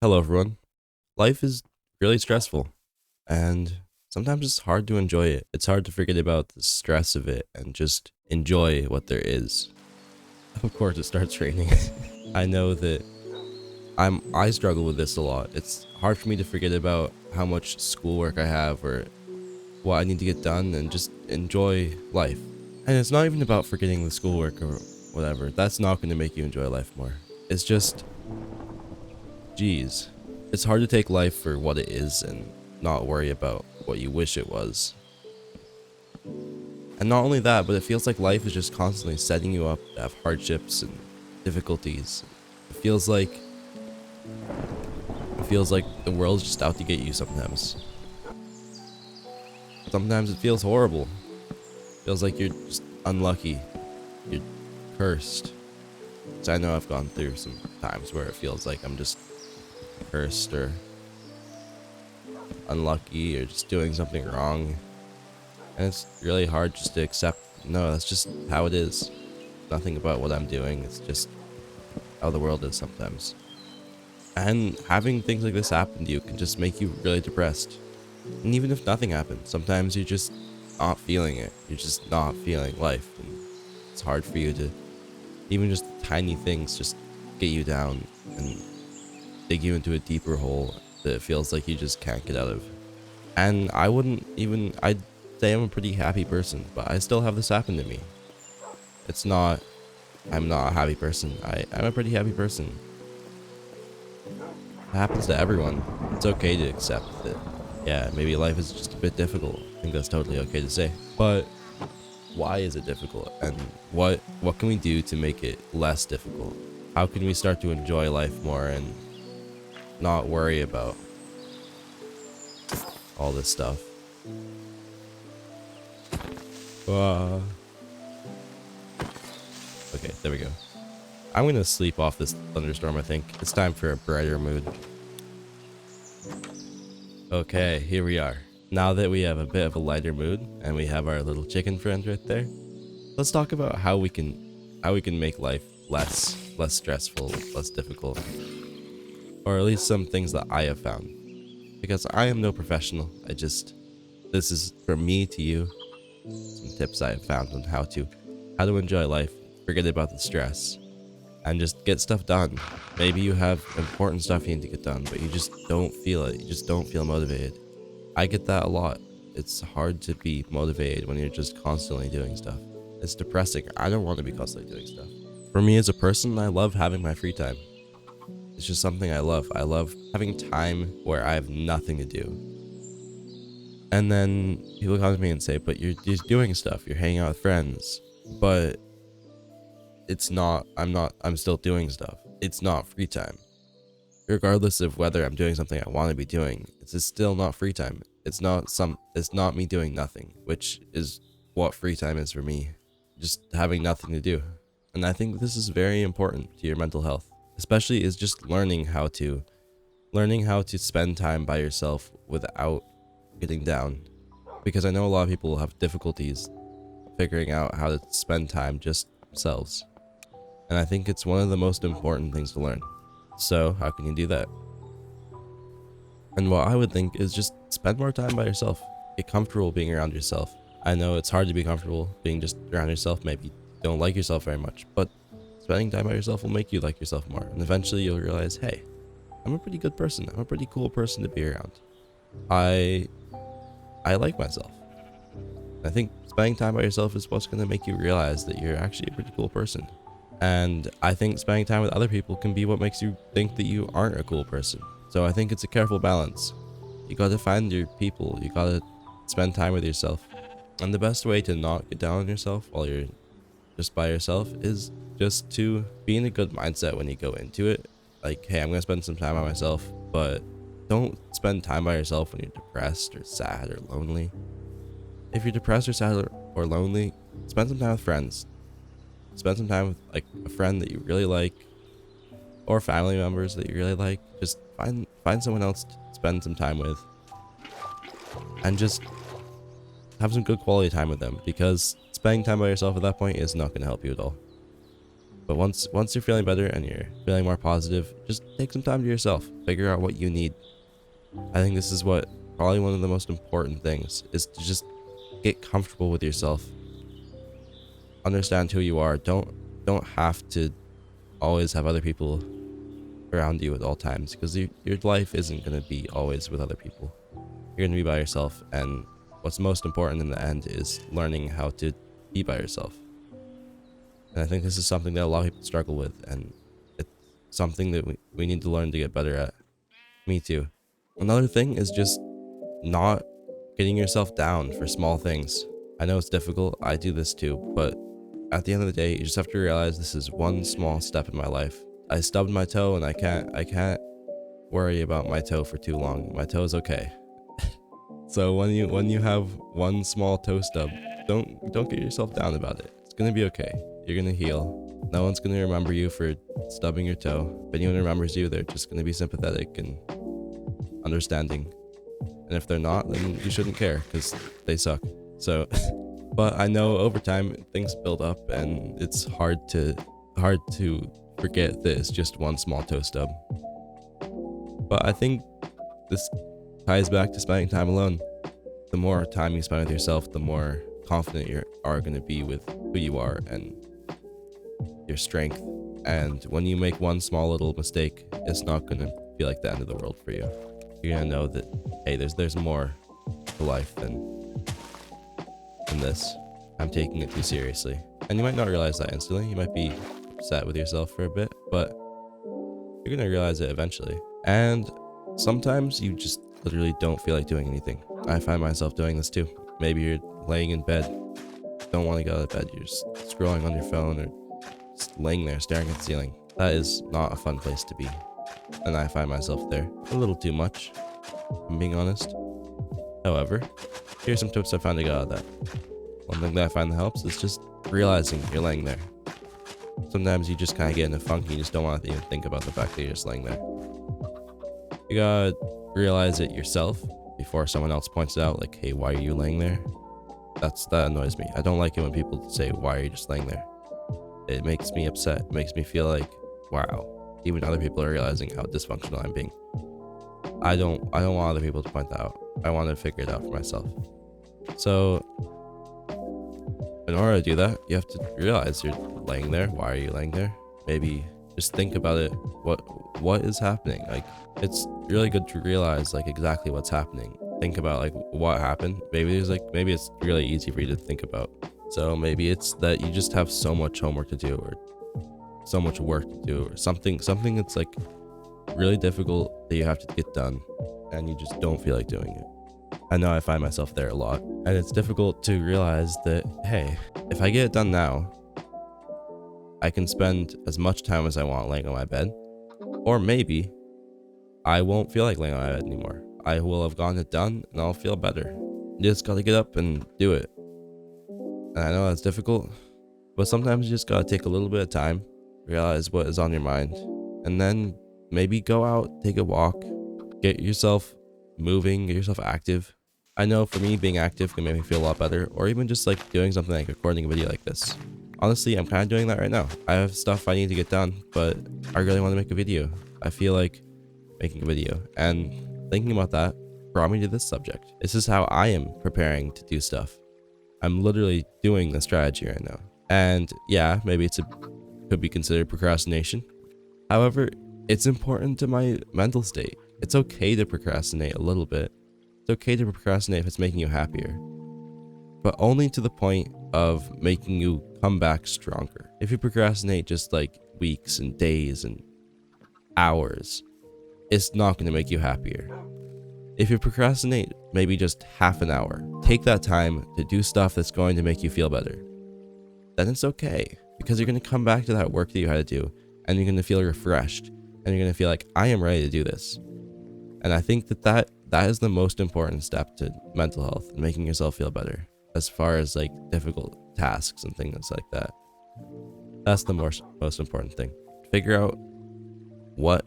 Hello, everyone. Life is really stressful, and sometimes it's hard to enjoy it. It's hard to forget about the stress of it and just enjoy what there is. Of course, it starts raining. I know that I struggle with this a lot. It's hard for me to forget about how much schoolwork I have or what I need to get done and just enjoy life. And it's not even about forgetting the schoolwork or whatever. That's not going to make you enjoy life more. It's just, geez, it's hard to take life for what it is and not worry about what you wish it was. And not only that, but it feels like life is just constantly setting you up to have hardships and difficulties. It feels like the world's just out to get you sometimes. Sometimes it feels horrible. It feels like you're just unlucky. You're cursed. So I know I've gone through some times where it feels like I'm just cursed or unlucky or just doing something wrong. And it's really hard just to accept, no, that's just how it is. Nothing about what I'm doing, it's just how the world is sometimes. And having things like this happen to you can just make you really depressed. And even if nothing happens, sometimes you're just not feeling it. You're just not feeling life. And it's hard for you to, even just tiny things just get you down and dig you into a deeper hole that it feels like you just can't get out of. And I'd say I'm a pretty happy person, but I still have this happen to me. I'm not a happy person. I'm a pretty happy person. It happens to everyone. It's okay to accept that, yeah, maybe life is just a bit difficult. I think that's totally okay to say. But why is it difficult? And what can we do to make it less difficult? How can we start to enjoy life more and not worry about all this stuff? Okay, there we go. I'm gonna sleep off this thunderstorm, I think. It's time for a brighter mood. Okay, here we are. Now that we have a bit of a lighter mood and we have our little chicken friend right there, let's talk about how we can make life less stressful, less difficult. Or at least some things that I have found. Because I am no professional. This is from me to you. Some tips I have found on how to enjoy life, forget about the stress, and just get stuff done. Maybe you have important stuff you need to get done, but you just don't feel it. You just don't feel motivated. I get that a lot. It's hard to be motivated when you're just constantly doing stuff. It's depressing. I don't want to be constantly doing stuff. For me as a person, I love having my free time. It's just something I love. I love having time where I have nothing to do. And then people come to me and say, but you're just doing stuff. You're hanging out with friends. But I'm still doing stuff. It's not free time. Regardless of whether I'm doing something I want to be doing, it's still not free time. It's not me doing nothing, which is what free time is for me. Just having nothing to do. And I think this is very important to your mental health, especially is just learning how to spend time by yourself without getting down. Because I know a lot of people have difficulties figuring out how to spend time just themselves. And I think it's one of the most important things to learn. So how can you do that? And what I would think is just spend more time by yourself. Get comfortable being around yourself. I know it's hard to be comfortable being just around yourself. Maybe you don't like yourself very much, but spending time by yourself will make you like yourself more. And eventually you'll realize, hey, I'm a pretty good person. I'm a pretty cool person to be around. I like myself. I think spending time by yourself is what's going to make you realize that you're actually a pretty cool person. And I think spending time with other people can be what makes you think that you aren't a cool person. So I think it's a careful balance. You gotta find your people. You gotta spend time with yourself. And the best way to not get down on yourself while you're just by yourself is just to be in a good mindset when you go into it. Like, hey, I'm gonna spend some time by myself, but don't spend time by yourself when you're depressed or sad or lonely. If you're depressed or sad or lonely, spend some time with friends. Spend some time with like a friend that you really like, or family members that you really like. Just find someone else to spend some time with, and just have some good quality time with them, because spending time by yourself at that point is not going to help you at all. But once you're feeling better and you're feeling more positive, just take some time to yourself. Figure out what you need. I think this is what probably one of the most important things is to just get comfortable with yourself. Understand who you are. Don't have to always have other people around you at all times, because your life isn't going to be always with other people. You're going to be by yourself, and what's most important in the end is learning how to be by yourself. And I think this is something that a lot of people struggle with, and it's something that we need to learn to get better at. Me too. Another thing is just not getting yourself down for small things. I know it's difficult, I do this too, but at the end of the day, you just have to realize this is one small step in my life. I stubbed my toe and I can't worry about my toe for too long. My toe is okay. So when you have one small toe stub, don't get yourself down about it. It's gonna be okay. You're gonna heal. No one's gonna remember you for stubbing your toe. If anyone remembers you, they're just gonna be sympathetic and understanding. And if they're not, then you shouldn't care, because they suck. So, but I know over time things build up, and it's hard to forget that it's just one small toe stub. But I think this ties back to spending time alone. The more time you spend with yourself, the more confident you are going to be with who you are and your strength. And when you make one small little mistake, it's not going to feel like the end of the world for you. You're going to know that, hey, there's more to life than this. I'm taking it too seriously. And you might not realize that instantly. You might be upset with yourself for a bit, but you're going to realize it eventually. And sometimes you just literally don't feel like doing anything. I find myself doing this too. Maybe you're laying in bed, don't want to get out of bed, you're just scrolling on your phone or just laying there staring at the ceiling. That is not a fun place to be. And I find myself there a little too much, if I'm being honest. However, here's some tips I found to get out of that. One thing that I find that helps is just realizing you're laying there. Sometimes you just kind of get in a funk and you just don't want to even think about the fact that you're just laying there. You gotta realize it yourself before someone else points it out, like, hey, why are you laying there? That annoys me. I don't like it when people say, why are you just laying there? It makes me upset. It makes me feel like, wow, even other people are realizing how dysfunctional I'm being. I don't want other people to point that out. I want to figure it out for myself. So in order to do that, you have to realize you're laying there. Why are you laying there? Maybe just think about it. What is happening? Like, it's really good to realize like exactly what's happening. Think about like what happened. Maybe it's really easy for you to think about. So maybe it's that you just have so much homework to do, or so much work to do, or something that's like really difficult that you have to get done, and you just don't feel like doing it. I know I find myself there a lot, and it's difficult to realize that, hey, if I get it done now, I can spend as much time as I want laying on my bed, or maybe I won't feel like laying on my bed anymore. I will have gotten it done and I'll feel better. You just gotta get up and do it. And I know that's difficult, but sometimes you just gotta take a little bit of time, realize what is on your mind, and then maybe go out, take a walk, get yourself moving, get yourself active. I know for me, being active can make me feel a lot better, or even just like doing something like recording a video like this. Honestly, I'm kind of doing that right now. I have stuff I need to get done, but I really want to make a video. I feel like making a video, and thinking about that brought me to this subject. This is how I am preparing to do stuff. I'm literally doing the strategy right now. And yeah, maybe could be considered procrastination. However, it's important to my mental state. It's okay to procrastinate a little bit. It's okay to procrastinate if it's making you happier, but only to the point of making you come back stronger. If you procrastinate just like weeks and days and hours, it's not going to make you happier. If you procrastinate maybe just half an hour, take that time to do stuff that's going to make you feel better, then it's okay, because you're going to come back to that work that you had to do, and you're going to feel refreshed, and you're going to feel like, I am ready to do this. And I think that is the most important step to mental health and making yourself feel better, as far as like difficult tasks and things like that. That's the most important thing. Figure out what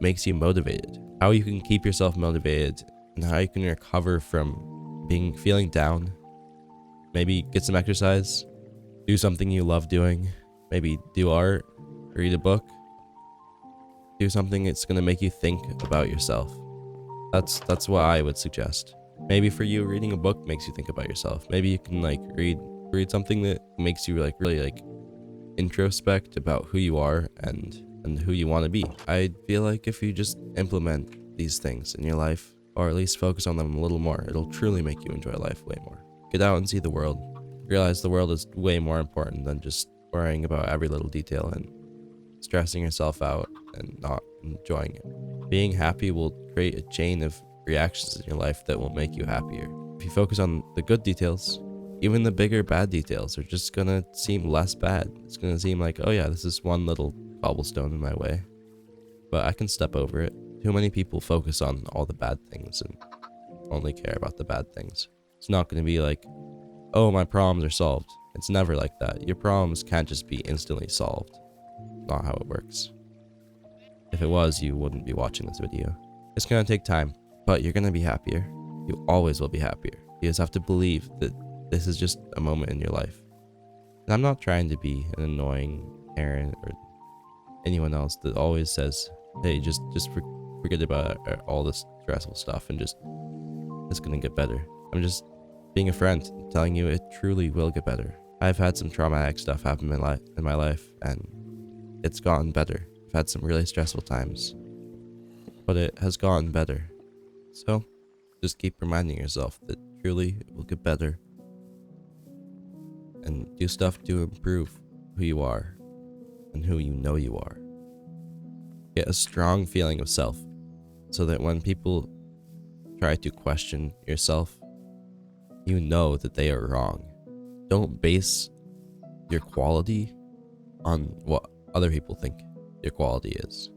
makes you motivated, how you can keep yourself motivated, and how you can recover from feeling down. Maybe get some exercise, do something you love doing, maybe do art, read a book, do something that's going to make you think about yourself. That's what I would suggest. Maybe for you, reading a book makes you think about yourself. Maybe you can like read something that makes you like really like introspect about who you are and who you want to be. I feel like if you just implement these things in your life, or at least focus on them a little more, it'll truly make you enjoy life way more. Get out and see the world. Realize the world is way more important than just worrying about every little detail and stressing yourself out and not enjoying it. Being happy will create a chain of reactions in your life that will make you happier. If you focus on the good details, even the bigger bad details are just gonna seem less bad. It's gonna seem like, oh yeah, this is one little cobblestone in my way, but I can step over it. Too many people focus on all the bad things and only care about the bad things. It's not gonna be like, oh, my problems are solved. It's never like that. Your problems can't just be instantly solved. Not how it works. If it was, you wouldn't be watching this video. It's gonna take time, but you're gonna be happier. You always will be happier. You just have to believe that this is just a moment in your life. And I'm not trying to be an annoying parent or anyone else that always says, hey, just forget about all this stressful stuff and just, it's gonna get better. I'm just being a friend, telling you it truly will get better. I've had some traumatic stuff happen in my life, and it's gotten better. I've had some really stressful times, but it has gotten better. So just keep reminding yourself that truly it will get better, and do stuff to improve who you are and who you know you are. Get a strong feeling of self so that when people try to question yourself, you know that they are wrong. Don't base your quality on what other people think your quality is.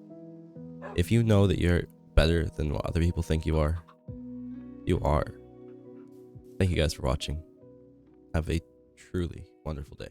If you know that you're better than what other people think you are, you are. Thank you guys for watching. Have a truly wonderful day.